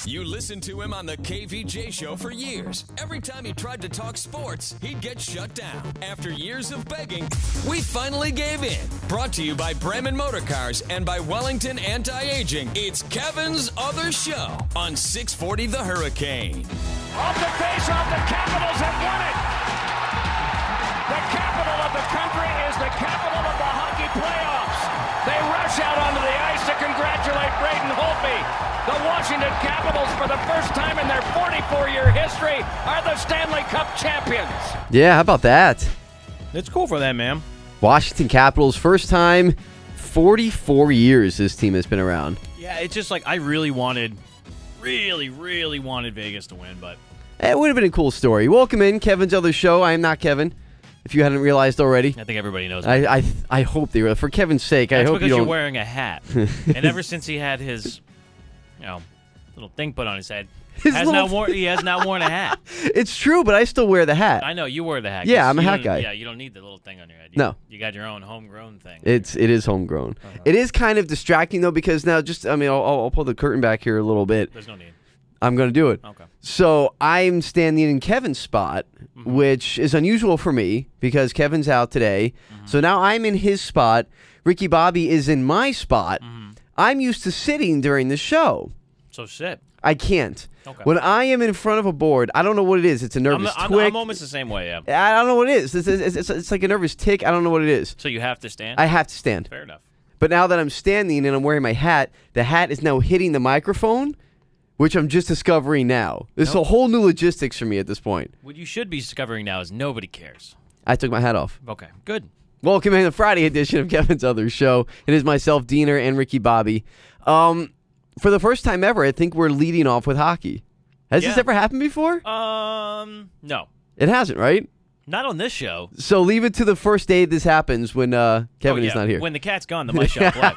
You listened to him on the KVJ show for years. Every time he tried to talk sports, he'd get shut down. After years of begging, we finally gave in. Brought to you by Bremen Motor Cars and by Wellington Anti-Aging. It's Kevin's Other Show on 640 The Hurricane. Off the face-off, the Capitals have won it. The capital of the country is the capital of the hockey playoffs. They rush out onto the ice to congratulate Braden Holtby. The Washington Capitals, for the first time in their 44-year history, are the Stanley Cup champions. Yeah, how about that? It's cool for them, man. Washington Capitals, first time 44 years this team has been around. Yeah, it's just like I really wanted Vegas to win, but It would have been a cool story. Welcome in, Kevin's Other Show. I am not Kevin, if you hadn't realized already. I think everybody knows. I hope they will. For Kevin's sake, I hope you don't. That's because you're wearing a hat. And ever since he had his, little thing put on his head, he has not worn a hat. It's true, but I still wear the hat. I know, you wear the hat. Yeah, I'm a hat guy. Yeah, you don't need the little thing on your head. No. You got your own homegrown thing. It is homegrown. It is kind of distracting, though, because now I'll pull the curtain back here a little bit. There's no need. I'm going to do it. Okay. So I'm standing in Kevin's spot, which is unusual for me because Kevin's out today. So now I'm in his spot. Ricky Bobby is in my spot. I'm used to sitting during the show. So sit. I can't. Okay. When I am in front of a board, I don't know what it is. It's a nervous twig. I'm almost the same way, yeah. I don't know what it is. It's like a nervous tick. I don't know what it is. So you have to stand? I have to stand. Fair enough. But now that I'm standing and I'm wearing my hat, the hat is now hitting the microphone, which I'm just discovering now. This is a whole new logistics for me at this point. What you should be discovering now is nobody cares. I took my hat off. Okay, good. Welcome in the Friday edition of Kevin's Other Show. It is myself, Diener, and Ricky Bobby. For the first time ever, I think we're leading off with hockey. Has this ever happened before? No. It hasn't, right? Not on this show. So leave it to the first day this happens when Kevin is not here. When the cat's gone, the mice shall play.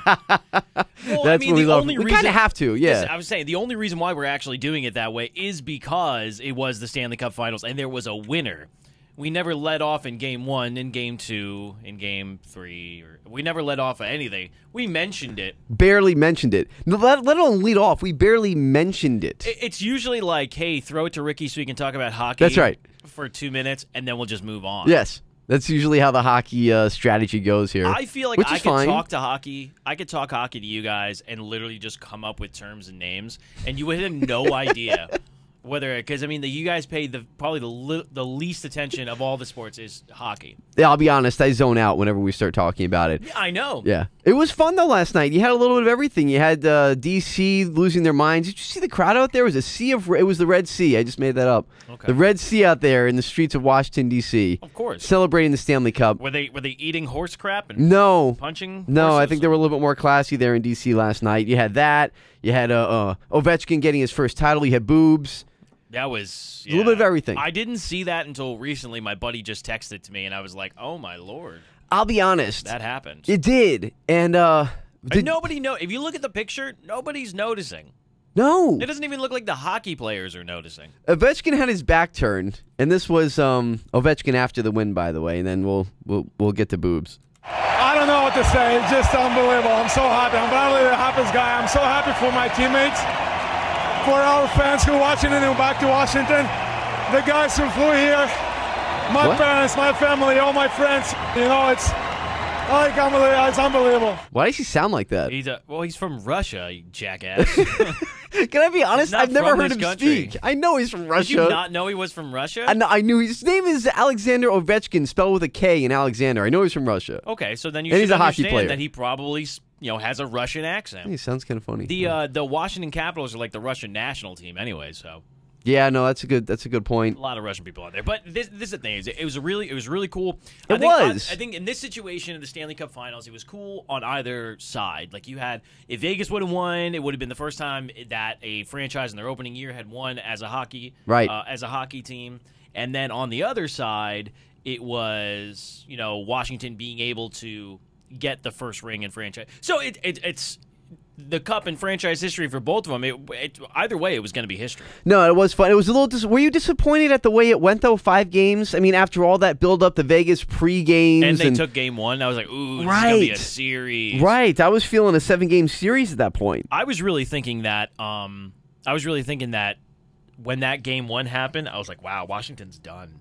Well, That's what we love. We kind of have to, yeah. Listen, I was saying, the only reason why we're actually doing it that way is because it was the Stanley Cup Finals, and there was a winner. We never let off in Game 1, in Game 2, in Game 3. We never let off of anything. We mentioned it. Barely mentioned it. Let alone lead off. We barely mentioned it. It's usually like, hey, throw it to Ricky so we can talk about hockey. That's right. For 2 minutes, and then we'll just move on. Yes. That's usually how the hockey strategy goes here. I feel like I could fine. talk to hockey. I could talk hockey to you guys and literally just come up with terms and names, and you would have no idea whether, because you guys pay probably the least attention of all the sports is hockey. Yeah, I'll be honest. I zone out whenever we start talking about it. Yeah, I know. Yeah, it was fun though last night. You had a little bit of everything. You had DC losing their minds. Did you see the crowd out there? It was a sea of. It was the Red Sea. I just made that up. Okay. The Red Sea out there in the streets of Washington D.C. Of course, celebrating the Stanley Cup. Were they eating horse crap and punching? No, horses? I think they were a little bit more classy there in D.C. last night. You had that. You had Ovechkin getting his first title. You had boobs. That was a little bit of everything. I didn't see that until recently. My buddy just texted to me, and I was like, "Oh my lord!" I'll be honest. That happened. It did, and nobody know. If you look at the picture, nobody's noticing. No, it doesn't even look like the hockey players are noticing. Ovechkin had his back turned, and this was Ovechkin after the win, by the way. And then we'll get to boobs. I don't know what to say. It's just unbelievable. I'm so happy. I'm probably the happiest guy. I'm so happy for my teammates. For our fans who are watching and back to Washington, the guys who flew here, my parents, my family, all my friends, it's unbelievable. Why does he sound like that? He's from Russia, you jackass. Can I be honest? I've never heard him speak. I know he's from Russia. Did you not know he was from Russia? I knew his name is Alexander Ovechkin, spelled with a K in Alexander. I know he's from Russia. Okay, so then you and should he's a understand hockey player. that he probably has a Russian accent. He sounds kind of funny. The Washington Capitals are like the Russian national team anyway, so. Yeah, no, that's a good point. A lot of Russian people out there, but this is the thing. It was really cool. I think in this situation in the Stanley Cup Finals, it was cool on either side. Like if Vegas would have won, it would have been the first time that a franchise in their opening year had won as a hockey team. And then on the other side, it was Washington being able to get the first ring in franchise. So it's the cup in franchise history for both of them. Either way, it was going to be history. No, it was fun. It was a little. Were you disappointed at the way it went though? 5 games. I mean, after all that build up, the Vegas pre-games, and they took game 1. I was like, ooh, this is going to be a series. Right. I was feeling a 7-game series at that point. I was really thinking that I was really thinking that when that game 1 happened, I was like, wow, Washington's done.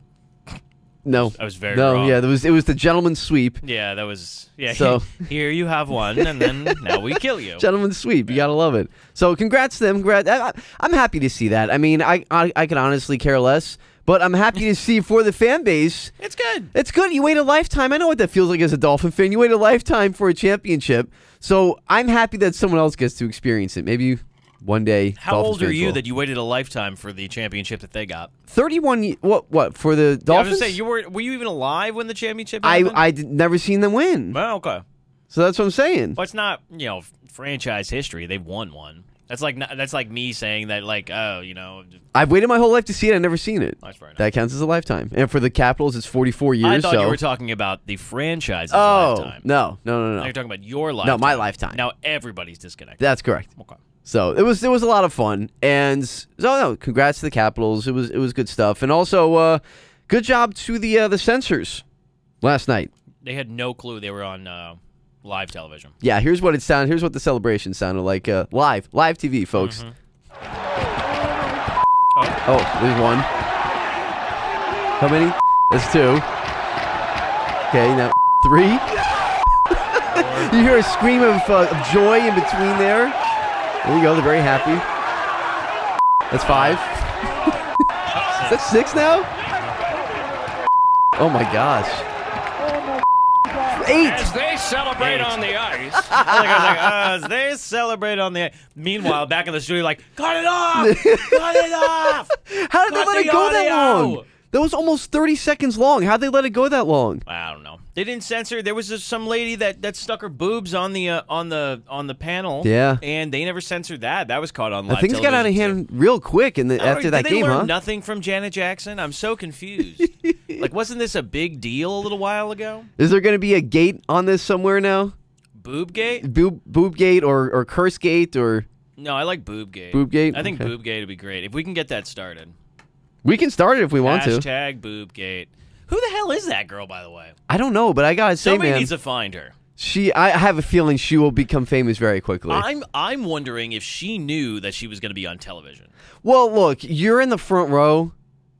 No. I was very no, wrong. Yeah, it was the gentleman's sweep. Yeah, that was So here you have one, and then now we kill you. Gentleman's sweep. You gotta love it. So congrats to them. I'm happy to see that. I mean, I can honestly care less, but I'm happy to see for the fan base. It's good. It's good. You wait a lifetime. I know what that feels like as a Dolphin fan. You wait a lifetime for a championship. So I'm happy that someone else gets to experience it. Maybe one day. How Dolphins old are fans you will. that you waited a lifetime for the championship that they got? 31. What for the Yeah, I was Dolphins? gonna say, were you even alive when the championship happened? I never seen them win. Well, okay. So that's what I'm saying. Well, it's not franchise history. They've won one. That's like me saying that I've waited my whole life to see it. I've never seen it. That's fair enough. That counts as a lifetime. And for the Capitals, it's 44 years. I thought so. you were talking about the franchise's Oh, lifetime. no. Now you're talking about your lifetime. No, my lifetime. Now everybody's disconnected. That's correct. Okay. So it was a lot of fun, and congrats to the Capitals. It was good stuff, and also good job to the censors last night. They had no clue they were on live television. Yeah, here's what it sounded. Here's what the celebration sounded like. Live TV, folks. Oh, there's one. How many? That's 2. Okay, now 3. You hear a scream of joy in between there. There you go. They're very happy. That's 5. Is that 6 now? Oh my gosh. 8. As they celebrate on the ice. As they celebrate on the. Meanwhile, back in the studio, like, cut it off! Cut it off! How did they Cut let it the go that audio! long? That was almost 30 seconds long. How'd they let it go that long? I don't know. They didn't censor. There was some lady that stuck her boobs on the panel. Yeah. And they never censored that. That was caught on live Things got out of television, hand real quick after that did game, they learn huh? nothing from Janet Jackson? I'm so confused. Like, wasn't this a big deal a little while ago? Is there going to be a gate on this somewhere now? Boobgate? Boobgate or Cursegate or... No, I like Boobgate. Boobgate? I think Okay. Boobgate would be great. If we can get that started. We can start it if we want to. Hashtag Boobgate. Who the hell is that girl, by the way? I don't know, but I gotta say, Somebody man, needs to find her. I have a feeling she will become famous very quickly. I'm wondering if she knew that she was going to be on television. Well, look, you're in the front row,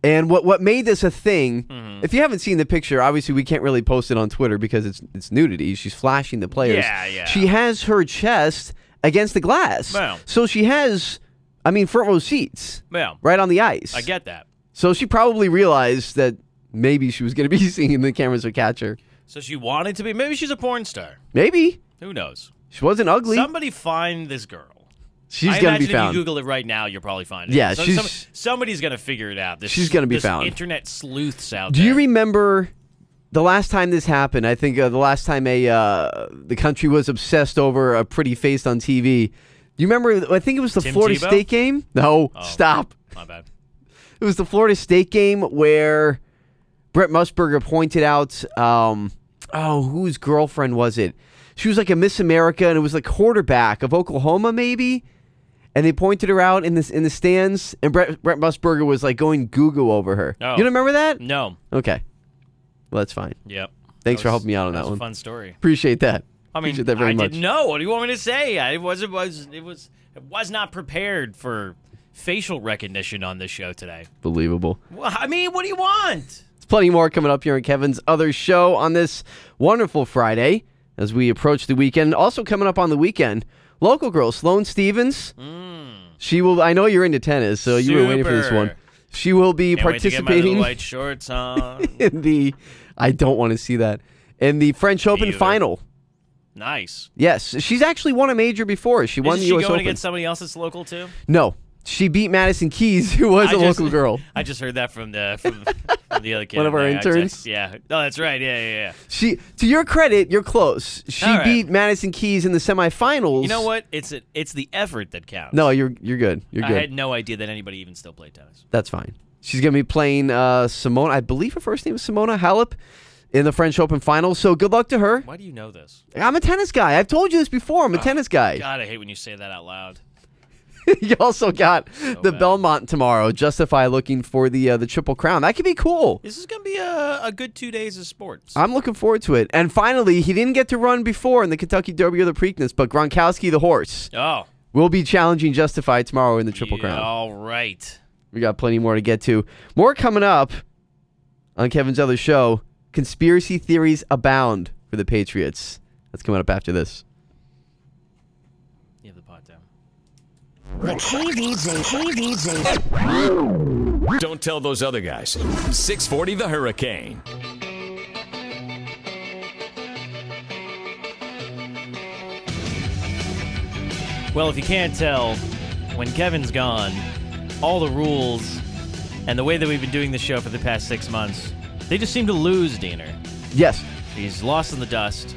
and what made this a thing? Mm-hmm. If you haven't seen the picture, obviously we can't really post it on Twitter because it's nudity. She's flashing the players. Yeah. She has her chest against the glass, Wow. so she has, front row seats, Yeah. right on the ice. I get that. So she probably realized that maybe she was going to be seen. The cameras would catch her. So she wanted to be. Maybe she's a porn star. Maybe Who knows? she wasn't ugly. Somebody find this girl. She's I going to imagine be found. if you Google it right now, you'll probably find it. Yeah, So she's- somebody's going to figure it out. She's gonna be this found. Internet sleuths out Do there. you remember the last time this happened? I think the last time the country was obsessed over a pretty face on TV. You remember? I think it was the Tim Florida Tebow? State game. No, stop. My bad. It was the Florida State game where Brett Musburger pointed out, whose girlfriend was it? She was like a Miss America, and it was like quarterback of Oklahoma, maybe. And they pointed her out in the stands, and Brett Musburger was like going goo-goo over her. Oh. You don't remember that? No. Okay. Well, that's fine. Yep. Thanks That for was- helping me out on that was one. a fun story. Appreciate that. I mean, Appreciate that very I much. didn't know. What do you want me to say? I was not prepared for facial recognition on this show today. Believable. Well, I mean, what do you want? There's plenty more coming up here on Kevin's other show on this wonderful Friday as we approach the weekend. Also coming up on the weekend, local girl Sloane Stevens. She will. I know you're into tennis, so you were waiting for this Super. one. She will be Can't wait to get my little participating white shorts on. in the. I don't want to see that in the French Open either. final. Nice. Yes, she's actually won a major before. She won Isn't the she U.S. going Open. against somebody else that's local too? No, she beat Madison Keys, who was a local girl. I just heard that from the other kid. One of our in there. interns? Yeah. Oh, that's right. Yeah. She, to your credit, you're close. She All right. beat Madison Keys in the semifinals. You know what? It's the effort that counts. No, you're good. You're I good. had no idea that anybody even still played tennis. That's fine. She's gonna be playing Simona. I believe her first name is Simona Halep in the French Open final. So good luck to her. Why do you know this? I'm a tennis guy. I've told you this before. I'm a tennis guy. God, I hate when you say that out loud. You also got the bad. Belmont tomorrow. Justify looking for the Triple Crown. That could be cool. This is going to be a good 2 days of sports. I'm looking forward to it. And finally, he didn't get to run before in the Kentucky Derby or the Preakness, but Gronkowski the horse Oh. We'll be challenging Justified tomorrow in the Triple Crown. All right. We got plenty more to get to. More coming up on Kevin's other show. Conspiracy theories abound for the Patriots. That's coming up after this. You have the pot down. The KVJ. Don't tell those other guys. 640 The Hurricane. Well, if you can't tell, when Kevin's gone, all the rules and the way that we've been doing this show for the past 6 months, they just seem to lose, Diener. Yes. He's lost in the dust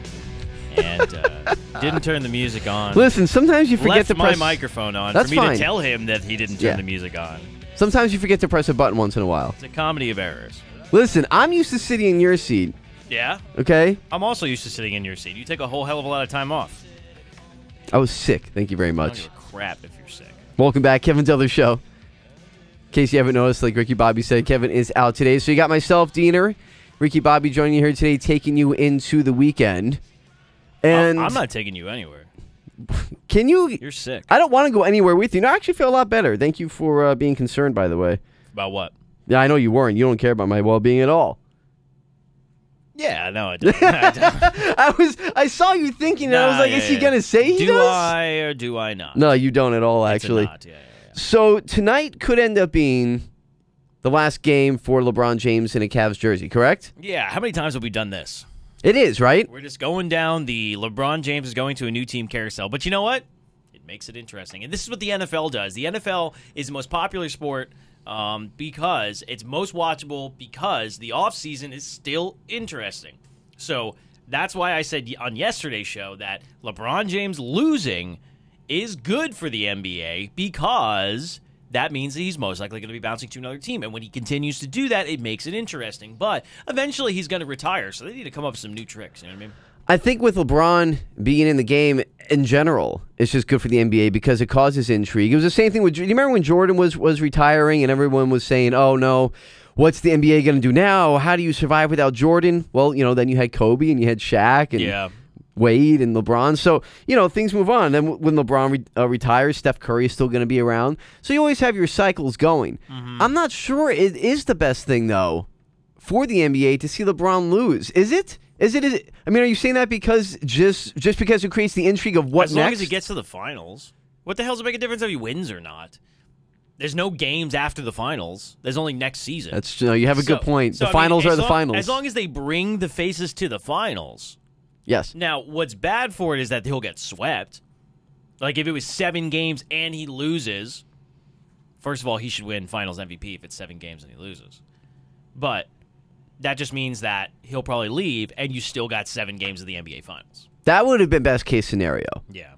and didn't turn the music on. Listen, sometimes you forget Left to press my microphone on That's for me fine. to tell him that he didn't turn the music on. Sometimes you forget to press a button once in a while. It's a comedy of errors. Listen, I'm used to sitting in your seat, Yeah? okay? I'm also used to sitting in your seat. You take a whole hell of a lot of time off. I was sick. Thank you very I don't much. give a crap if you're sick. Welcome back, Kevin's other show. In case you haven't noticed, like Ricky Bobby said, Kevin is out today. So you got myself, Diener, Ricky Bobby joining you here today, taking you into the weekend. And I'm not taking you anywhere. Can you? You're sick. I don't want to go anywhere with you. No, I actually feel a lot better. Thank you for being concerned, by the way. About what? Yeah, I know you weren't. You don't care about my well-being at all. Yeah, no, I don't. I don't. I saw you thinking, and I was like, is he going to say he do does? I or do I not? No, you don't at all, actually. It's a not. Yeah. So tonight could end up being the last game for LeBron James in a Cavs jersey, correct? Yeah, how many times have we done this? It is, right? We're just going down the LeBron James is going to a new team carousel. But you know what? It makes it interesting. And this is what the NFL does. The NFL is the most popular sport because it's most watchable because the offseason is still interesting. So that's why I said on yesterday's show that LeBron James losing is good for the NBA because that means that he's most likely going to be bouncing to another team. And when he continues to do that, it makes it interesting. But eventually he's going to retire, so they need to come up with some new tricks. You know what I mean? I think with LeBron being in the game in general, it's just good for the NBA because it causes intrigue. It was the same thing with, do you remember when Jordan was retiring and everyone was saying, oh no, what's the NBA going to do now? How do you survive without Jordan? Well, you know, then you had Kobe and you had Shaq and Wade and LeBron. So, you know, things move on. Then when LeBron retires, Steph Curry is still going to be around. So you always have your cycles going. Mm-hmm. I'm not sure it is the best thing, though, for the NBA to see LeBron lose. Is it? Is it? I mean, are you saying that because just because it creates the intrigue of what next? As long as he gets to the finals. What the hell does it make a difference if he wins or not? There's no games after the finals. There's only next season. That's you have a good point. The finals are the finals. As long as they bring the faces to the finals. Yes. Now, what's bad for it is that he'll get swept. Like, if it was 7 games and he loses, first of all, he should win Finals MVP if it's 7 games and he loses. But that just means that he'll probably leave, and you still got 7 games of the NBA Finals. That would have been best case scenario. Yeah.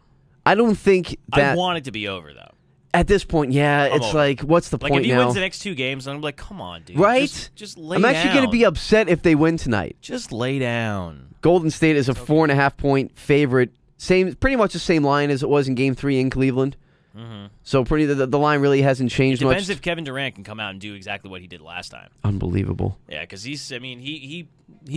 I don't think that... I want it to be over, though. At this point, yeah, it's over. like, what's the point now? Like, if he wins the next 2 games, I'm like, come on, dude. Right? Just lay down. I'm actually going to be upset if they win tonight. Just lay down. Golden State is a 4.5-point favorite. Pretty much the same line as it was in Game 3 in Cleveland. Mm-hmm. So the line really hasn't changed much. It depends if Kevin Durant can come out and do exactly what he did last time. Unbelievable. Yeah, because he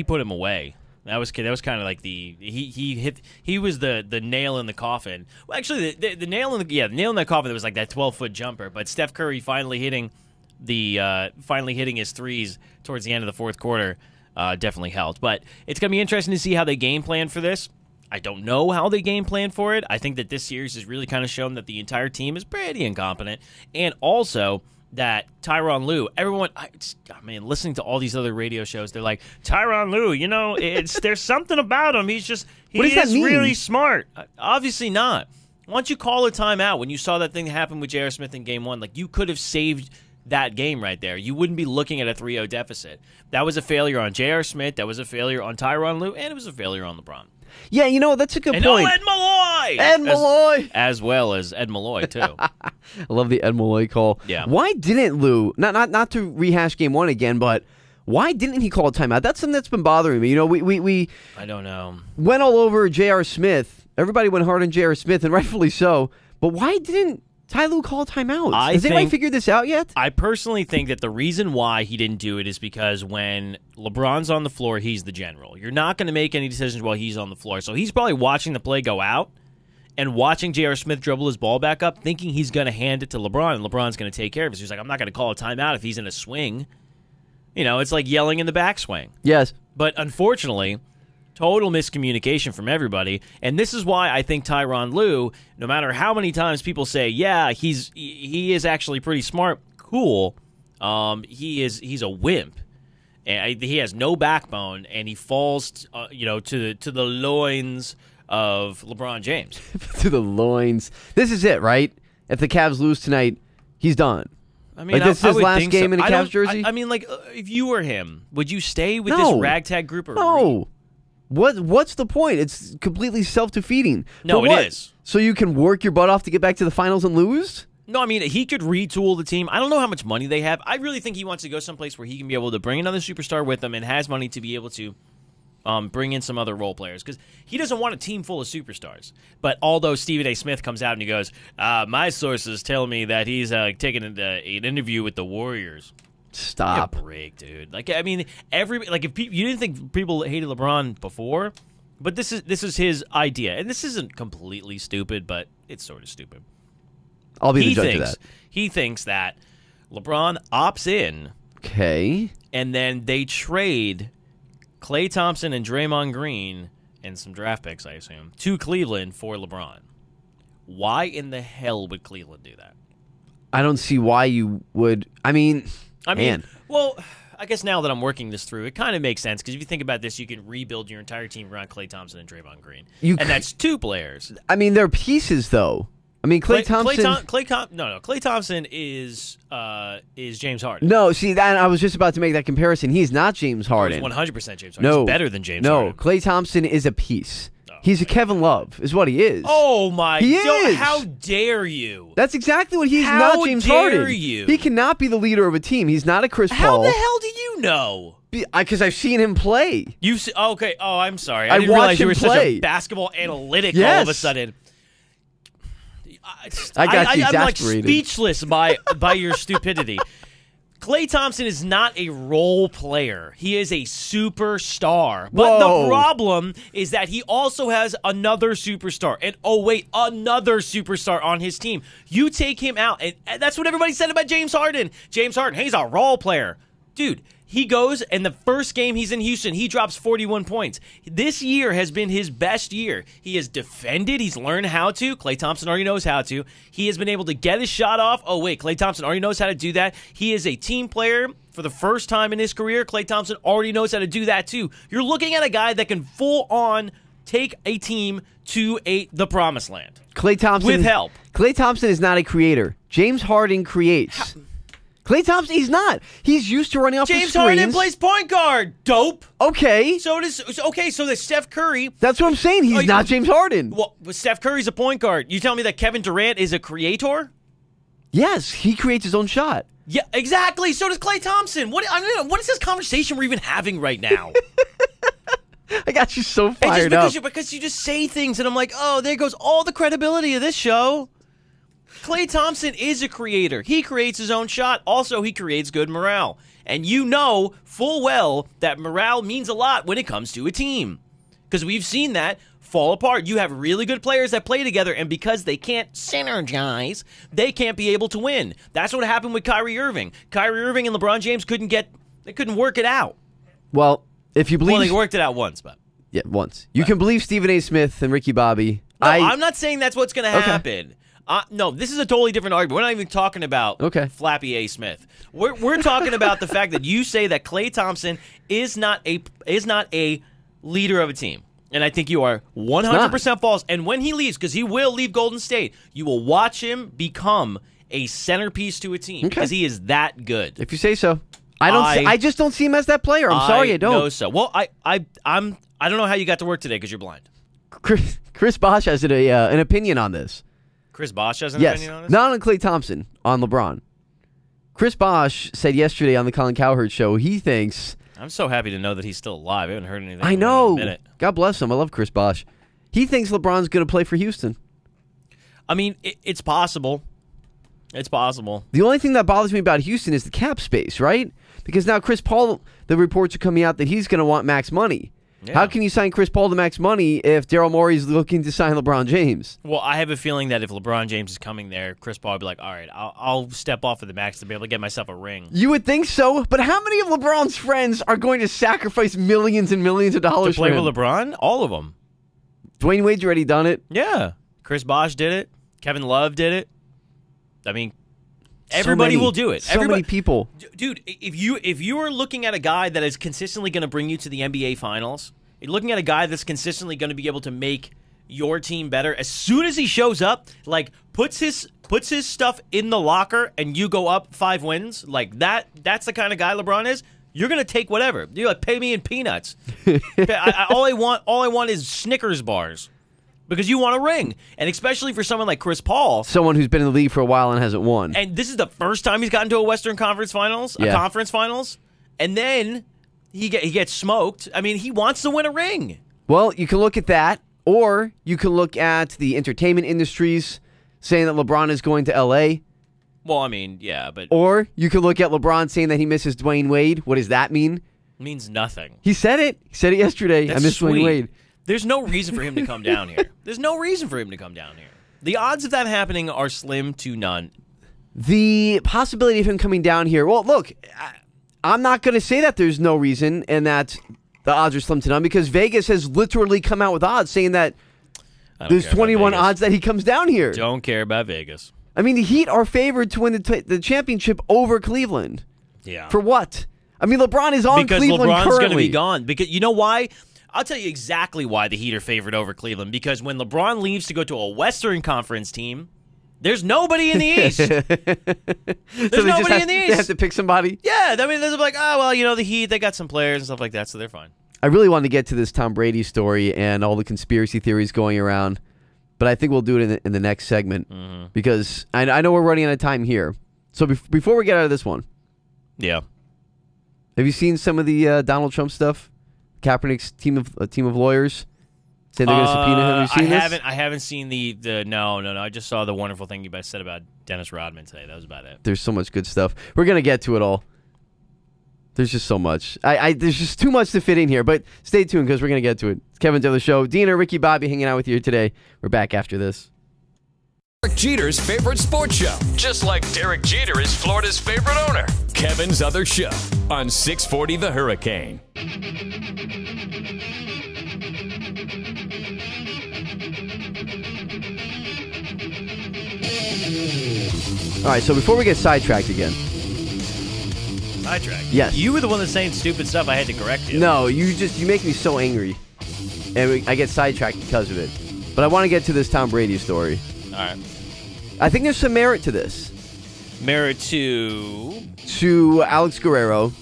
put him away. That was kind of like he was the nail in the coffin. Well, actually, the nail in the coffin. That was like that 12-foot jumper. But Steph Curry finally hitting his threes towards the end of the fourth quarter definitely helped. But it's gonna be interesting to see how they game plan for this. I don't know how they game plan for it. I think that this series has really kind of shown that the entire team is pretty incompetent, and also that Tyronn Lue, everyone, listening to all these other radio shows, they're like, Tyronn Lue, you know, there's something about him. He is really smart. Obviously not. Why don't you call a timeout when you saw that thing happen with J.R. Smith in Game 1? Like, you could have saved that game right there. You wouldn't be looking at a 3-0 deficit. That was a failure on J.R. Smith. That was a failure on Tyronn Lue, and it was a failure on LeBron. Yeah, you know, that's a good point. Ed Malloy! Ed Malloy! As well as Ed Malloy, too. I love the Ed Malloy call. Yeah. Why didn't Lue, not to rehash Game 1 again, but why didn't he call a timeout? That's something that's been bothering me. You know, we I don't know. Went all over J.R. Smith. Everybody went hard on J.R. Smith, and rightfully so. But why didn't Ty Lue call a timeout? Has anybody figured this out yet? I personally think that the reason why he didn't do it is because when LeBron's on the floor, he's the general. You're not going to make any decisions while he's on the floor. So he's probably watching the play go out, and watching J.R. Smith dribble his ball back up, thinking he's going to hand it to LeBron, and LeBron's going to take care of it. He's like, I'm not going to call a timeout if he's in a swing. It's like yelling in the backswing. Yes. But unfortunately, total miscommunication from everybody, and this is why I think Tyronn Lue, no matter how many times people say, yeah, he is actually pretty smart, cool, he's a wimp. And he has no backbone, and he falls, to the loins of LeBron James. To the loins. This is it, right? If the Cavs lose tonight, he's done. I mean, this is his last game in a Cavs jersey? I mean, if you were him, would you stay with this ragtag group? Or no. What's the point? It's completely self-defeating. No, it is. So you can work your butt off to get back to the finals and lose? No, I mean, he could retool the team. I don't know how much money they have. I really think he wants to go someplace where he can be able to bring another superstar with him and has money to be able to bring in some other role players, because he doesn't want a team full of superstars. But although Stephen A. Smith comes out and he goes, my sources tell me that he's taking an interview with the Warriors. Stop. Give a break, dude. Like, I mean, if you didn't think people hated LeBron before, but this is his idea, and this isn't completely stupid, but it's sort of stupid. I'll be the judge of that. He thinks that LeBron opts in. Okay. And then they trade Klay Thompson and Draymond Green and some draft picks, I assume, to Cleveland for LeBron. Why in the hell would Cleveland do that? I don't see why you would. I mean, well, I guess now that I'm working this through, it kind of makes sense, because if you think about this, you can rebuild your entire team around Klay Thompson and Draymond Green. That's two players. I mean, they're pieces, though. I mean, Klay Thompson. Klay Thompson is James Harden. No, see, that I was just about to make that comparison. He's not James Harden. He's 100% James Harden. No, he's better than James Harden. No, Klay Thompson is a piece. He's a Kevin Love, is what he is. Oh my! He is. How dare you? That's exactly what he's not. James Harden. How dare you? He cannot be the leader of a team. He's not a Chris Paul. How the hell do you know? Because I've seen him play. Okay. Oh, I'm sorry. I didn't realize you were such a basketball analytic all of a sudden. I got you exasperated. I'm like speechless by your stupidity. Klay Thompson is not a role player. He is a superstar. But the problem is that he also has another superstar. And another superstar on his team. You take him out, and that's what everybody said about James Harden. James Harden, he's a role player. Dude, he goes, and the first game he's in Houston, he drops 41 points. This year has been his best year. He has defended. He's learned how to. Klay Thompson already knows how to. He has been able to get his shot off. Klay Thompson already knows how to do that. He is a team player for the first time in his career. Klay Thompson already knows how to do that too. You're looking at a guy that can full-on take a team to the promised land. Klay Thompson, with help. Klay Thompson is not a creator. James Harden creates. Klay Thompson, he's not. He's used to running off the screens. James Harden plays point guard, dope. Okay. So does Steph Curry. That's what I'm saying. He's not James Harden. Well, Steph Curry's a point guard. You tell me that Kevin Durant is a creator? Yes, he creates his own shot. Yeah, exactly. So does Klay Thompson. What is this conversation we're even having right now? I got you so fired up. Because you just say things, and I'm like, oh, there goes all the credibility of this show. Klay Thompson is a creator. He creates his own shot. Also, he creates good morale. And you know full well that morale means a lot when it comes to a team. Because we've seen that fall apart. You have really good players that play together, and because they can't synergize, they can't be able to win. That's what happened with Kyrie Irving. Kyrie Irving and LeBron James couldn't work it out. Well, if you believe... Well, they worked it out once, but... Yeah, once. You can believe Stephen A. Smith and Ricky Bobby. No, I'm not saying that's what's going to happen. No, this is a totally different argument. We're not even talking about Flappy A. Smith. We're talking about the fact that you say that Klay Thompson is not a leader of a team. And I think you are 100% false. And when he leaves, because he will leave Golden State, you will watch him become a centerpiece to a team because he is that good. If you say so. I just don't see him as that player. I'm sorry, I don't. I know so. Well, I don't know how you got to work today because you're blind. Chris Bosh has an opinion on this. Chris Bosh has an opinion on this? Not on Klay Thompson, on LeBron. Chris Bosh said yesterday on the Colin Cowherd show he thinks... I'm so happy to know that he's still alive. I haven't heard anything. I know. In a minute. God bless him. I love Chris Bosh. He thinks LeBron's going to play for Houston. I mean, it's possible. It's possible. The only thing that bothers me about Houston is the cap space, right? Because now Chris Paul, the reports are coming out that he's going to want max money. Yeah. How can you sign Chris Paul to max money if Daryl Morey's looking to sign LeBron James? Well, I have a feeling that if LeBron James is coming there, Chris Paul would be like, all right, I'll step off of the max to be able to get myself a ring. You would think so, but how many of LeBron's friends are going to sacrifice millions and millions of dollars To play for him? with LeBron? All of them. Dwayne Wade's already done it. Yeah. Chris Bosh did it. Kevin Love did it. I mean, everybody will do it. So many people. Dude, if you are looking at a guy that is consistently going to bring you to the NBA Finals, you're looking at a guy that's consistently going to be able to make your team better. As soon as he shows up, like puts his stuff in the locker, and you go up 5 wins, like that's the kind of guy LeBron is. You're gonna take whatever. You're like, pay me in peanuts. All I want is Snickers bars. Because you want a ring. And especially for someone like Chris Paul. Someone who's been in the league for a while and hasn't won. And this is the first time he's gotten to a Western Conference Finals, a conference finals. And then he gets smoked. I mean, he wants to win a ring. Well, you can look at that, or you can look at the entertainment industries saying that LeBron is going to L.A. Well, I mean, yeah, but... Or you could look at LeBron saying that he misses Dwayne Wade. What does that mean? It means nothing. He said it. He said it yesterday. That's I miss Dwayne Wade. There's no reason for him to come down here. There's no reason for him to come down here. The odds of that happening are slim to none. The possibility of him coming down here, well, look, I'm not going to say that there's no reason and that the odds are slim to none because Vegas has literally come out with odds saying that there's 21 odds that he comes down here. Don't care about Vegas. I mean, the Heat are favored to win the championship over Cleveland. Yeah. For what? I mean, LeBron is on Cleveland LeBron's currently. going to be gone. Because you know why? I'll tell you exactly why the Heat are favored over Cleveland. Because when LeBron leaves to go to a Western Conference team, there's nobody in the East. There's nobody in the East. They have to pick somebody? Yeah. I mean, they're like, oh, well, you know, the Heat, they got some players and stuff like that, so they're fine. I really wanted to get to this Tom Brady story and all the conspiracy theories going around, but I think we'll do it in the next segment because I know we're running out of time here. So before we get out of this one, yeah, have you seen some of the Donald Trump stuff? Kaepernick's team of lawyers say they're going to subpoena him. Have you seen this? I haven't seen the no. I just saw the wonderful thing you guys said about Dennis Rodman today. That was about it. There's so much good stuff. We're going to get to it all. There's just so much. There's just too much to fit in here, but stay tuned because we're going to get to it. It's Kevin Taylor Show. Dina, Ricky, Bobby hanging out with you today. We're back after this. Derek Jeter's favorite sports show. Just like Derek Jeter is Florida's favorite owner. Kevin's Other Show on 640 The Hurricane. All right, so before we get sidetracked again. Sidetracked? Yes. You were the one that's saying stupid stuff. I had to correct you. No, you make me so angry. And I get sidetracked because of it. But I want to get to this Tom Brady story. All right. I think there's some merit to this. Merit to? To Alex Guerrero,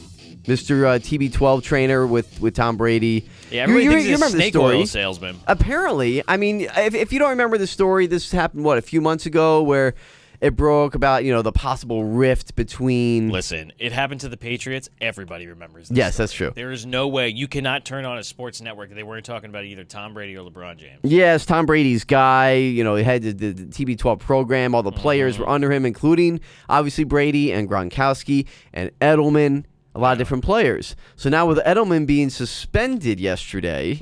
Mr. TB12 trainer with Tom Brady. Yeah, everybody thinks he's a snake story. oil salesman. Apparently. I mean, if you don't remember the story, this happened, a few months ago where it broke about, the possible rift between... Listen, it happened to the Patriots. Everybody remembers this. Yes, story. That's true. There is no way. You cannot turn on a sports network if they weren't talking about either Tom Brady or LeBron James. Yes, Tom Brady's guy. He had the TB12 program. All the players were under him, including, obviously, Brady and Gronkowski and Edelman. A lot of different players. So now with Edelman being suspended yesterday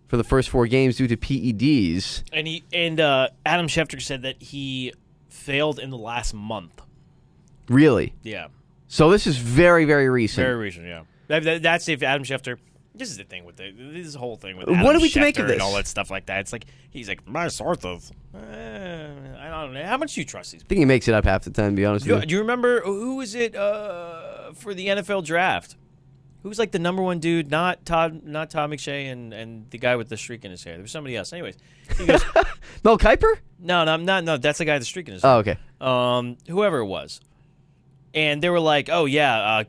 for the first 4 games due to PEDs. And Adam Schefter said that he failed in the last month. Really? Yeah. So this is very, very recent. Very recent, yeah. That's if Adam Schefter... This is the thing with this whole thing with Adam what are we Schefter to make of this? And all that stuff like that. It's like, he's like, my sources. I don't know. How much do you trust these people? I think he makes it up half the time, to be honest with you. Do you remember, who was it for the NFL draft? Who was like the number 1 dude? Not Todd McShay and the guy with the streak in his hair. There was somebody else. Anyways, he goes, Mel Kiper? No, that's the guy with the streak in his hair. Oh, okay. Whoever it was. And they were like, oh, yeah,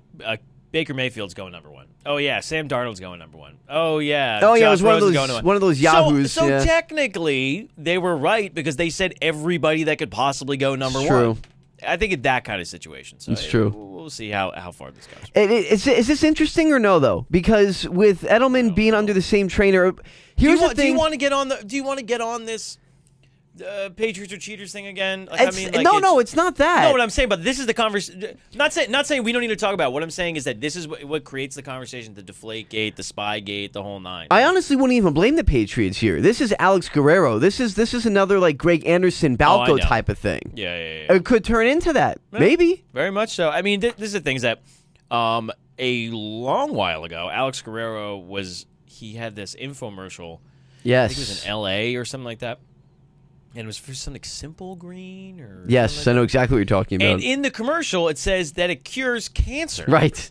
Baker Mayfield's going number 1. Oh, yeah, Sam Darnold's going number 1. Oh, yeah. Oh, yeah, Josh it was Rosen's one of those yahoos. So yeah. technically, they were right because they said everybody that could possibly go number 1. True. I think in that kind of situation. So it's true. We'll see how far this goes. Is this interesting or no, though? Because with Edelman being under the same trainer, here's the thing. Do you want to get on this Patriots are cheaters thing again? Like, no, it's not that. No, what I'm saying, but this is the conversation. Not saying we don't need to talk about it. What I'm saying is that this is what creates the conversation: the Deflategate, the Spygate, the whole nine. I honestly wouldn't even blame the Patriots here. This is Alex Guerrero. This is another like Greg Anderson, Balco type of thing. Yeah. It could turn into that, maybe. Very much so. I mean, this is the things that a long while ago, Alex Guerrero he had this infomercial. Yes, I think it was in L.A. or something like that. And it was for something Simple Green or yes, I know exactly what you're talking about. And in the commercial, it says that it cures cancer. Right.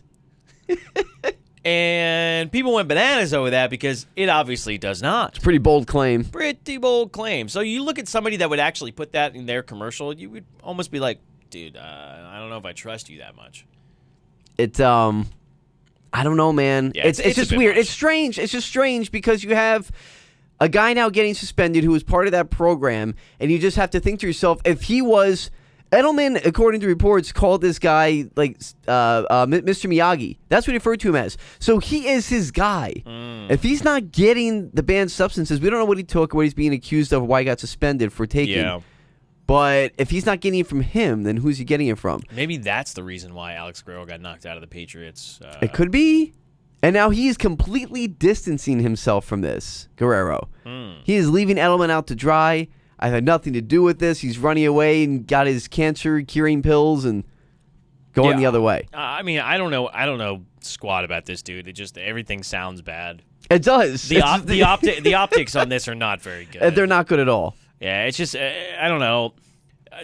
And people went bananas over that because it obviously does not. It's a pretty bold claim. Pretty bold claim. So you look at somebody that would actually put that in their commercial, you would almost be like, dude, I don't know if I trust you that much. I don't know, man. Yeah, it's just weird. Much. It's strange. It's just strange because you have a guy now getting suspended who was part of that program, and you just have to think to yourself, if he was... Edelman, according to reports, called this guy like Mr. Miyagi. That's what he referred to him as. So he is his guy. If he's not getting the banned substances, we don't know what he took or what he's being accused of or why he got suspended for taking. Yeah. But if he's not getting it from him, then who's he getting it from? Maybe that's the reason why Alex Guerrero got knocked out of the Patriots. It could be. And now he is completely distancing himself from this, Guerrero. He is leaving Edelman out to dry. I've had nothing to do with this. He's running away and got his cancer-curing pills and going the other way. I mean, I don't know squat about this dude. It just everything sounds bad. It does. The optics on this are not very good. They're not good at all. Yeah, it's just I don't know.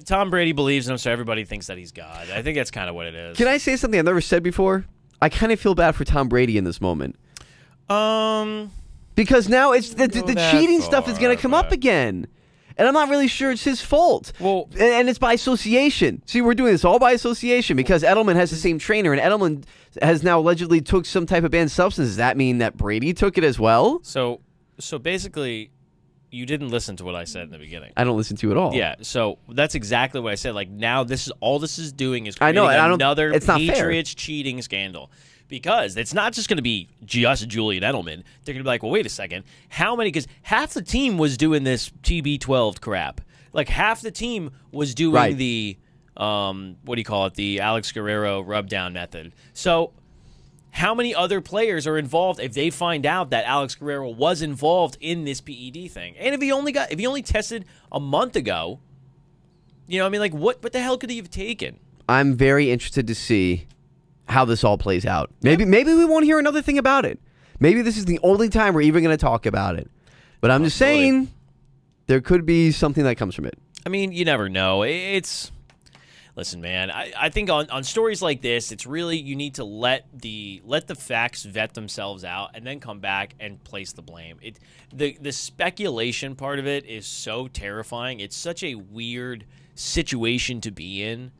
Tom Brady believes in him, so everybody thinks that he's God. I think that's kind of what it is. Can I say something I've never said before? I kind of feel bad for Tom Brady in this moment. Because now it's the cheating stuff is going to come up again. And I'm not really sure it's his fault. Well, and it's by association. See, we're doing this all by association because Edelman has the same trainer, and Edelman has now allegedly took some type of banned substance. Does that mean that Brady took it as well? So basically, you didn't listen to what I said in the beginning. I don't listen to it at all. Yeah, so that's exactly what I said. Like, now this is doing is creating another Patriots cheating scandal. Because it's not just going to be just Julian Edelman. They're going to be like, well, wait a second. How many? Because half the team was doing this TB12 crap. Like, half the team was doing the, what do you call it, the Alex Guerrero rub-down method. So how many other players are involved if they find out that Alex Guerrero was involved in this PED thing? And if he only tested a month ago, you know, I mean, like, what the hell could he have taken? I'm very interested to see how this all plays out. Maybe we won't hear another thing about it. Maybe this is the only time we're even going to talk about it. But I'm just saying there could be something that comes from it. I mean, you never know. Listen, man, I think on stories like this, it's really you need to let the facts vet themselves out and then come back and place the blame. The speculation part of it is so terrifying. It's such a weird situation to be in.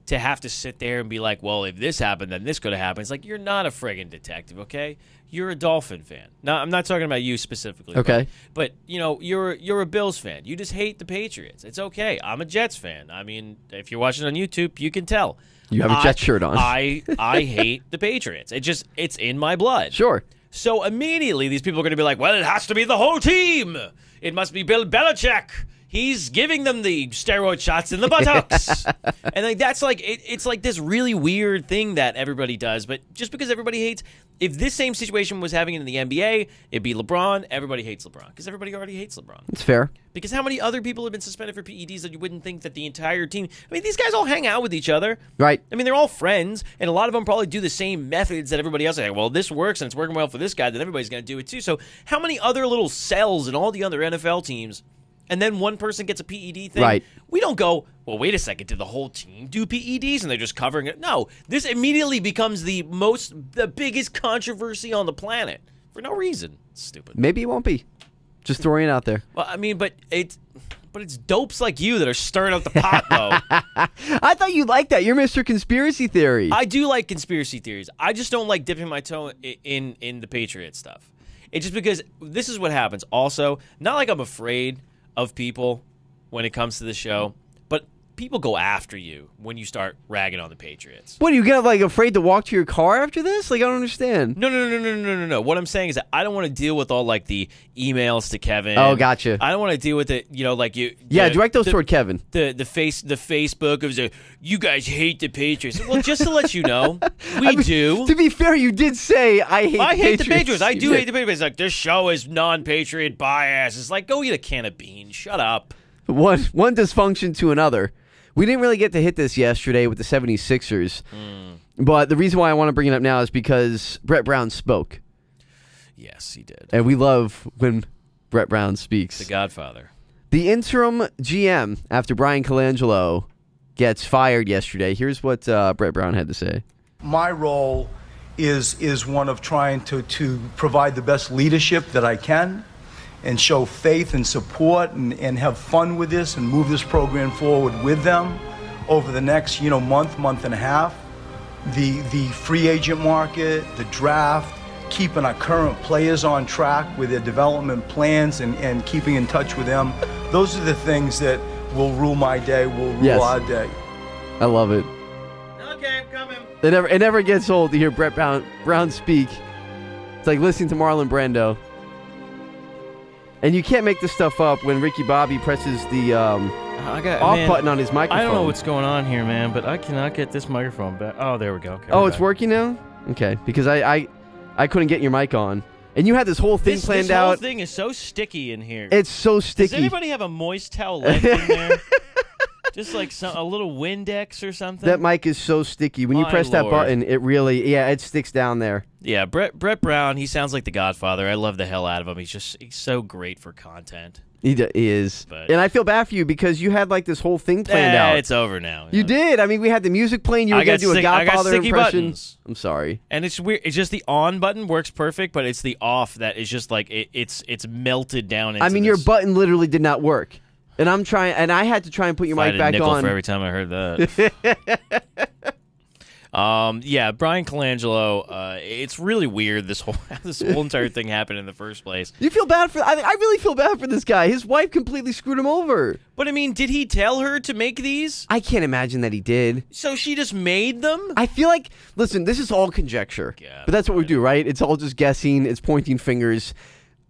To have to sit there and be like, well, if this happened, then this could have happened. It's like, you're not a friggin' detective, okay? You're a Dolphin fan. Now, I'm not talking about you specifically. Okay. But you know, you're a Bills fan. You just hate the Patriots. It's okay. I'm a Jets fan. I mean, if you're watching on YouTube, you can tell. You have a Jets shirt on. I hate the Patriots. It's in my blood. Sure. So immediately, these people are going to be like, well, it has to be the whole team. It must be Bill Belichick. He's giving them the steroid shots in the buttocks. And like that's like it's like this really weird thing that everybody does. But just because everybody hates, if this same situation was happening in the NBA, it'd be LeBron. Everybody hates LeBron because everybody already hates LeBron. It's fair. Because how many other people have been suspended for PEDs that you wouldn't think that the entire team... I mean, these guys all hang out with each other. Right. I mean, they're all friends, and a lot of them probably do the same methods that everybody else is like, well, this works, and it's working well for this guy, then everybody's going to do it too. So how many other little cells in all the other NFL teams... And then one person gets a PED thing. Right. We don't go, well, wait a second, did the whole team do PEDs and they're just covering it? No. This immediately becomes the biggest controversy on the planet for no reason. It's stupid. Maybe it won't be. Just throwing it out there. Well, I mean, but it's dopes like you that are stirring up the pot, though. I thought you liked that. You're Mr. Conspiracy Theory. I do like conspiracy theories. I just don't like dipping my toe in the Patriot stuff. It's just because this is what happens. Also, not like I'm afraid of people when it comes to the show, but people go after you when you start ragging on the Patriots. What, are you gonna like afraid to walk to your car after this? Like, I don't understand. No. What I'm saying is that I don't want to deal with all like the emails to Kevin. Oh, gotcha. I don't want to deal with it. You know, like you. Yeah, direct those toward Kevin. The Facebook of you guys hate the Patriots. Well, just to let you know, we do. To be fair, you did say I hate the Patriots. I do hate the Patriots. Like, this show is non-Patriot bias. It's like, go eat a can of beans. Shut up. One dysfunction to another. We didn't really get to hit this yesterday with the 76ers, but the reason why I want to bring it up now is because Brett Brown spoke. Yes, he did. And we love when Brett Brown speaks. The Godfather. The interim GM, after Brian Colangelo gets fired yesterday, here's what Brett Brown had to say. My role is one of trying to provide the best leadership that I can and show faith and support and have fun with this and move this program forward with them over the next month and a half. The free agent market, the draft, keeping our current players on track with their development plans and keeping in touch with them. Those are the things that will rule my day, will rule our day. I love it. Okay, I'm coming. It never gets old to hear Brett Brown speak. It's like listening to Marlon Brando. And you can't make this stuff up when Ricky Bobby presses the off button on his microphone. I don't know what's going on here, man, but I cannot get this microphone back. Oh, there we go. Okay, oh, it's working now? Okay, because I couldn't get your mic on. And you had this whole thing planned out. This whole thing is so sticky in here. It's so sticky. Does anybody have a moist towel left in there? Just like a little Windex or something? That mic is so sticky. When you press that button, it really, it sticks down there. Yeah, Brett Brown, he sounds like the Godfather. I love the hell out of him. He's so great for content. He is. And I feel bad for you because you had like this whole thing planned out. It's over now. You did. I mean, we had the music playing. You were going to do a Godfather impression. Buttons. I'm sorry. And it's weird. It's just the on button works perfect, but it's the off that is just like it's melted down into your button literally did not work. And I'm trying, and I had to try and put your mic back on. For every time I heard that. Yeah, Brian Colangelo. It's really weird this whole entire thing happened in the first place. You feel bad for? I really feel bad for this guy. His wife completely screwed him over. But I mean, did he tell her to make these? I can't imagine that he did. So she just made them? I feel like, listen, this is all conjecture, but that's what we do, right? It's all just guessing. It's pointing fingers.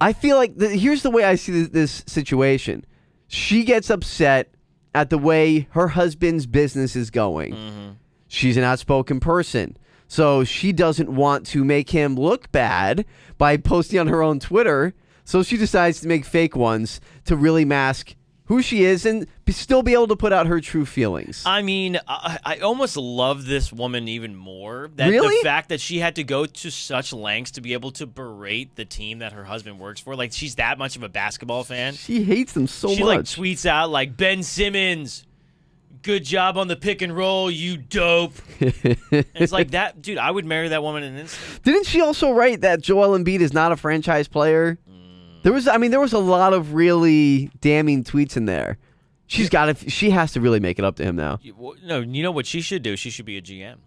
I feel like here's the way I see this situation. She gets upset at the way her husband's business is going. Mm-hmm. She's an outspoken person. So she doesn't want to make him look bad by posting on her own Twitter. So she decides to make fake ones to really mask who she is and still be able to put out her true feelings. I mean, I almost love this woman even more. Really? The fact that she had to go to such lengths to be able to berate the team that her husband works for. Like, she's that much of a basketball fan. She hates them so much. She, like, tweets out, like, Ben Simmons, good job on the pick and roll, you dope. It's like that. Dude, I would marry that woman in an instant. Didn't she also write that Joel Embiid is not a franchise player? There was a lot of really damning tweets in there. She has to really make it up to him now. No, you know what she should do? She should be a GM.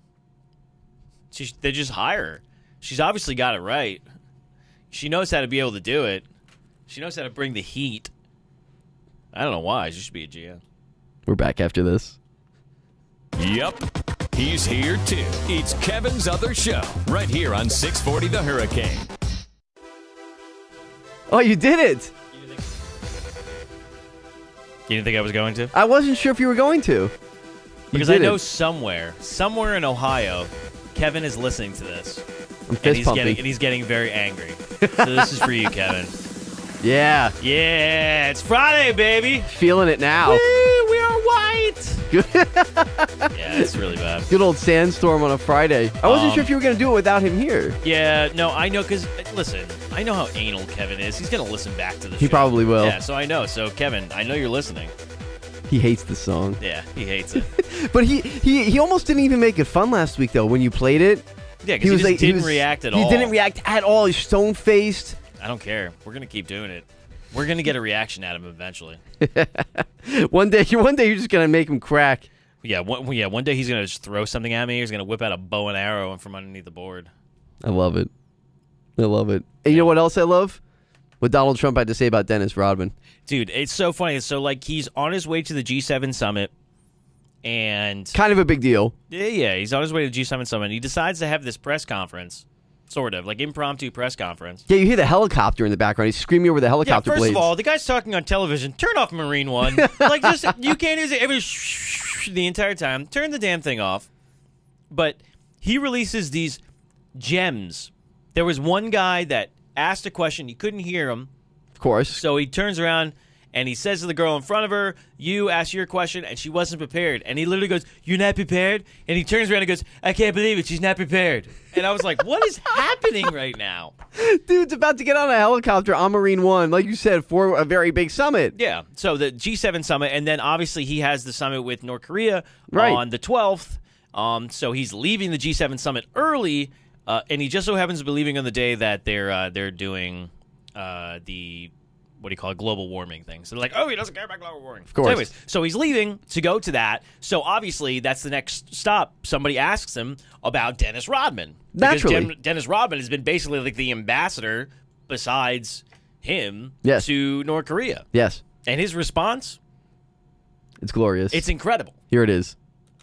They just hire her. She's obviously got it right. She knows how to be able to do it. She knows how to bring the heat. I don't know why. She should be a GM. We're back after this. Yep, he's here too. It's Kevin's Other Show, right here on 640 The Hurricane. Oh, you did it! You didn't think I was going to? I wasn't sure if you were going to. Because I know somewhere in Ohio, Kevin is listening to this. I'm fist pumping. And he's getting very angry. So this is for you, Kevin. Yeah. Yeah, it's Friday, baby. Feeling it now. We are white. Yeah, it's really bad. Good old sandstorm on a Friday. I wasn't sure if you were going to do it without him here. Yeah, no, I know, because, listen, I know how anal Kevin is. He's going to listen back to the show. He probably will. Yeah, so I know. So, Kevin, I know you're listening. He hates the song. Yeah, he hates it. But he almost didn't even make it fun last week, though, when you played it. Yeah, because he didn't react at all. He didn't react at all. He's stone-faced. I don't care. We're going to keep doing it. We're going to get a reaction at him eventually. One day you're just going to make him crack. Yeah, one day he's going to just throw something at me. He's going to whip out a bow and arrow from underneath the board. I love it. I love it. And you know what else I love? What Donald Trump had to say about Dennis Rodman. Dude, it's so funny. So, like, he's on his way to the G7 summit. And kind of a big deal. Yeah, he's on his way to G7 Summit. He decides to have this press conference, sort of, like impromptu press conference. Yeah, you hear the helicopter in the background. He's screaming over the helicopter first blades. of all, the guy's talking on television. Turn off Marine One. Like, just, you can't use it the entire time. Turn the damn thing off. But he releases these gems. There was one guy that asked a question. He couldn't hear him. Of course. So he turns around and he says to the girl in front of her, you ask your question, and she wasn't prepared. And he literally goes, you're not prepared? And he turns around and goes, I can't believe it, she's not prepared. And I was like, what is happening right now? Dude's about to get on a helicopter on Marine One, like you said, for a very big summit. Yeah, so the G7 summit, and then obviously he has the summit with North Korea on the 12th. So he's leaving the G7 summit early, and he just so happens to be leaving on the day that they're doing the... what do you call it, global warming thing. So they're like, oh, he doesn't care about global warming. Of course. So anyways, so he's leaving to go to that. So obviously that's the next stop. Somebody asks him about Dennis Rodman. Naturally. Because Dennis Rodman has been basically like the ambassador besides him to North Korea. Yes. And his response? It's glorious. It's incredible. Here it is.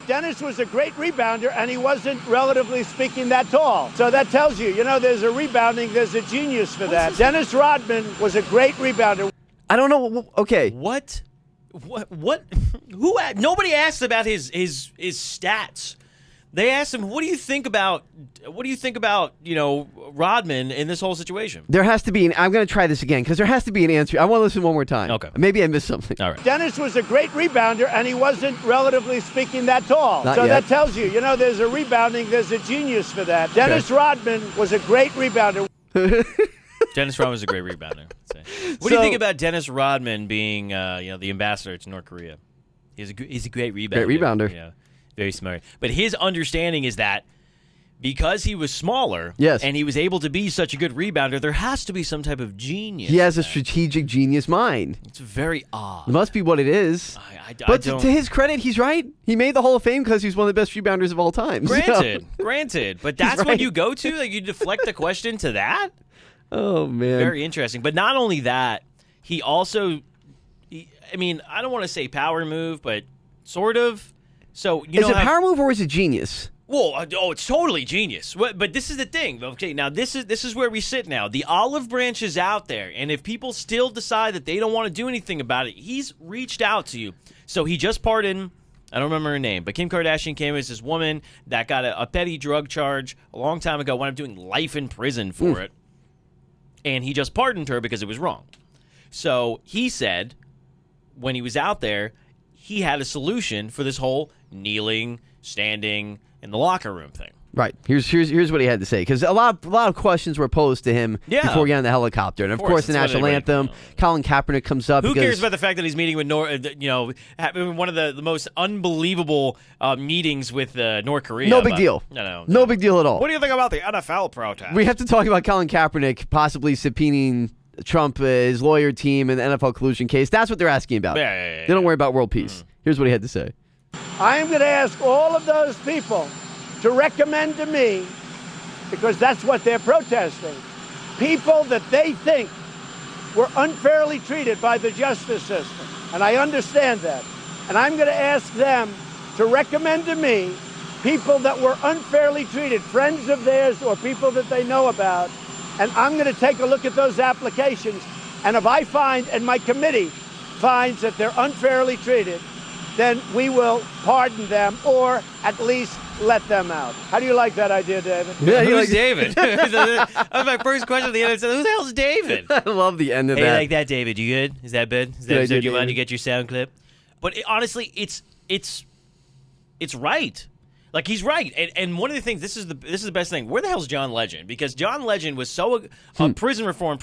Dennis was a great rebounder, and he wasn't, relatively speaking, that tall. So that tells you, there's a rebounding, there's a genius for that. Dennis Rodman was a great rebounder. I don't know. Okay. What? Who? Nobody asked about his stats. They asked him, "What do you think about Rodman in this whole situation?" There has to be I'm going to try this again because there has to be an answer. I want to listen one more time. Okay. Maybe I missed something. All right. Dennis was a great rebounder, and he wasn't, relatively speaking, that tall. Not so yet. that tells you, there's a rebounding, there's a genius for that. Dennis Rodman was a great rebounder. Dennis Rodman was a great rebounder. What do you think about Dennis Rodman being, the ambassador to North Korea? He's a great rebounder. Great rebounder. Yeah, very smart. But his understanding is that because he was smaller, and he was able to be such a good rebounder, there has to be some type of genius. He has a strategic genius mind. It's very odd. It must be what it is. But to his credit, he's right. He made the Hall of Fame because he's one of the best rebounders of all time. Granted. But that's what you go to? Like, you deflect the question to that? Oh, man. Very interesting. But not only that, he also, I don't want to say power move, but sort of. So is it power move or is it genius? Well, it's totally genius. But this is the thing. Okay, now this is where we sit now. The olive branch is out there, and if people still decide that they don't want to do anything about it, he's reached out to you. So he just pardoned, I don't remember her name, but Kim Kardashian came as this woman that got a petty drug charge a long time ago, wound up doing life in prison for it. And he just pardoned her because it was wrong. So he said, when he was out there, he had a solution for this whole kneeling, standing in the locker room thing. Right. Here's what he had to say, because a lot of questions were posed to him before getting on the helicopter, and of course the national anthem. Colin Kaepernick comes up. Who cares about the fact that he's meeting with having one of the most unbelievable meetings with North Korea? No big deal. No big deal at all. What do you think about the NFL protest? We have to talk about Colin Kaepernick possibly subpoenaing Trump, his lawyer team, and the NFL collusion case. That's what they're asking about. They don't worry about world peace. Here's what he had to say. I am going to ask all of those people to recommend to me, because that's what they're protesting, people that they think were unfairly treated by the justice system. And I understand that. And I'm going to ask them to recommend to me people that were unfairly treated, friends of theirs or people that they know about. And I'm going to take a look at those applications. And if I find, and my committee finds that they're unfairly treated, then we will pardon them or at least let them out. How do you like that idea, David? Yeah, who's David? That was my first question at the end. I said, who the hell's David? I love the end of that. Hey, like that, David? You good? Is that good? Is that episode you want to get your sound clip? But honestly, it's right. Like, he's right. And one of the things, this is the best thing. Where the hell's John Legend? Because John Legend was so prison reform.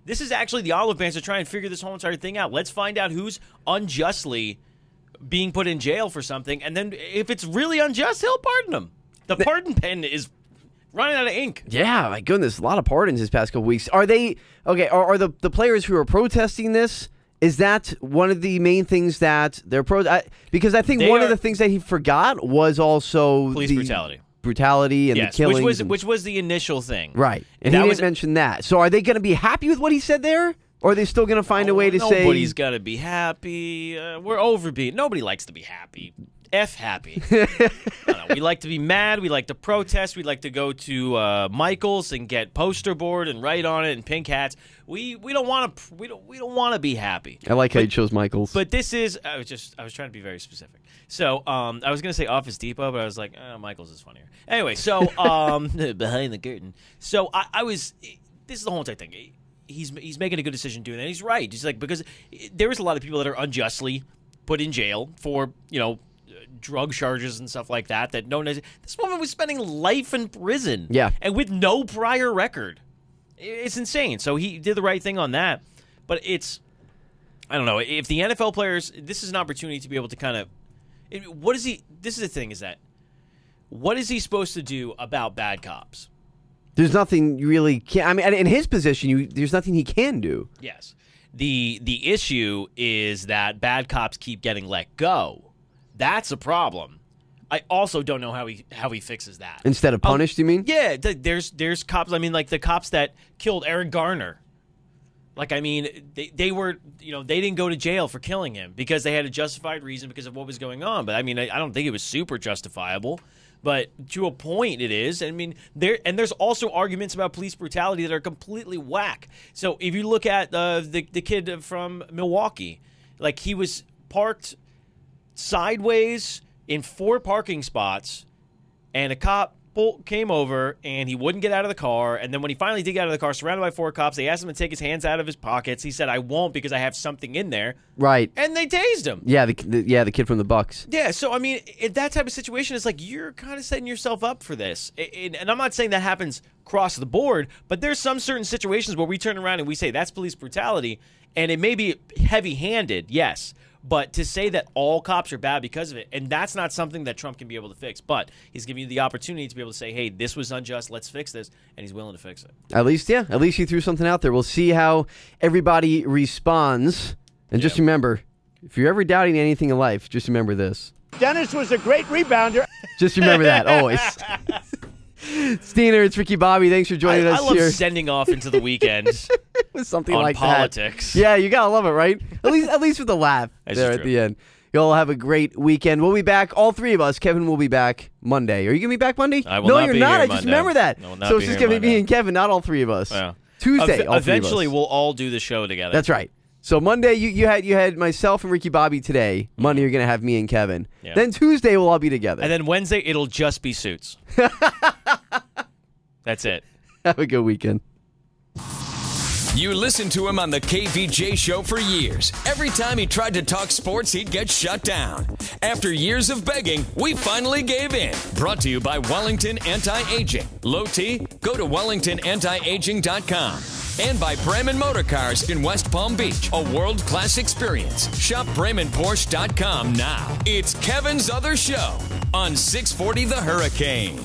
This is actually the olive branch to try and figure this whole entire thing out. Let's find out who's unjustly being put in jail for something, and then if it's really unjust, he'll pardon them. The pardon pen is running out of ink. Yeah, my goodness, a lot of pardons this past couple weeks. Are they okay? Are the players who are protesting this? Is that one of the main things that they're because I think one of the things that he forgot was also police brutality and the killings, which was the initial thing, right? And he didn't mention that. So are they going to be happy with what he said there? Or are they still going to find a way to say... Nobody's got to be happy. We're over being... Nobody likes to be happy. F happy. No, we like to be mad. We like to protest. We like to go to Michael's and get poster board and write on it and pink hats. We don't want to we don't want to be happy. I like how you chose Michael's. But this is I was trying to be very specific. So I was gonna say Office Depot, but I was like Michael's is funnier. Anyway, so behind the curtain. So I was. This is the whole entire thing. He's making a good decision doing that. He's right. He's like, because there is a lot of people that are unjustly put in jail for drug charges and stuff like that. That this woman was spending life in prison. Yeah, and with no prior record. It's insane. So he did the right thing on that. But I don't know, if the NFL players, this is an opportunity to be able to kind of, this is the thing, is that, what is he supposed to do about bad cops? There's nothing you really can. I mean, in his position, there's nothing he can do. Yes. The issue is that bad cops keep getting let go. That's a problem. I also don't know how he fixes that. Instead of punished, you mean? Yeah, there's cops. I mean, like the cops that killed Eric Garner. Like, I mean, they were, they didn't go to jail for killing him because they had a justified reason because of what was going on. But I mean, I don't think it was super justifiable. But to a point, it is. I mean, there's also arguments about police brutality that are completely whack. So if you look at the kid from Milwaukee, like he was parked sideways in 4 parking spots, and a cop came over, and he wouldn't get out of the car. And then when he finally did get out of the car, surrounded by 4 cops, they asked him to take his hands out of his pockets. He said, "I won't because I have something in there." Right. And they tased him. Yeah, the kid from the Bucks. Yeah, so, I mean, in that type of situation, it's like you're kind of setting yourself up for this. And I'm not saying that happens across the board, but there's some certain situations where we turn around and we say that's police brutality, and it may be heavy-handed, yes. But to say that all cops are bad because of it, and that's not something that Trump can be able to fix. But he's giving you the opportunity to be able to say, hey, this was unjust, let's fix this, and he's willing to fix it. At least he threw something out there. We'll see how everybody responds. And just remember, if you're ever doubting anything in life, just remember this. Dennis was a great rebounder. Just remember that, always. Steiner, it's Ricky Bobby. Thanks for joining us here. I love sending off into the weekend with something on like politics. That. Yeah, you gotta love it, right? At least with a laugh there at the end. Y'all have a great weekend. We'll be back, all 3 of us. Kevin will be back Monday. Are you gonna be back Monday? I will not you're be not. Here I just remember that. So it's just gonna be me and Kevin, not all 3 of us. Yeah. Tuesday, all 3 of us. Eventually, we'll all do the show together. That's right. So Monday, you had myself and Ricky Bobby today. Monday, you're gonna have me and Kevin. Yeah. Then Tuesday, we'll all be together. And then Wednesday, it'll just be suits. That's it. Have a good weekend. You listened to him on the KVJ show for years. Every time he tried to talk sports, he'd get shut down. After years of begging, we finally gave in. Brought to you by Wellington Anti-Aging. Low T? Go to WellingtonAntiAging.com. And by Bremen Motor Cars in West Palm Beach. A world-class experience. Shop BremenPorsche.com now. It's Kevin's Other Show on 640 The Hurricane.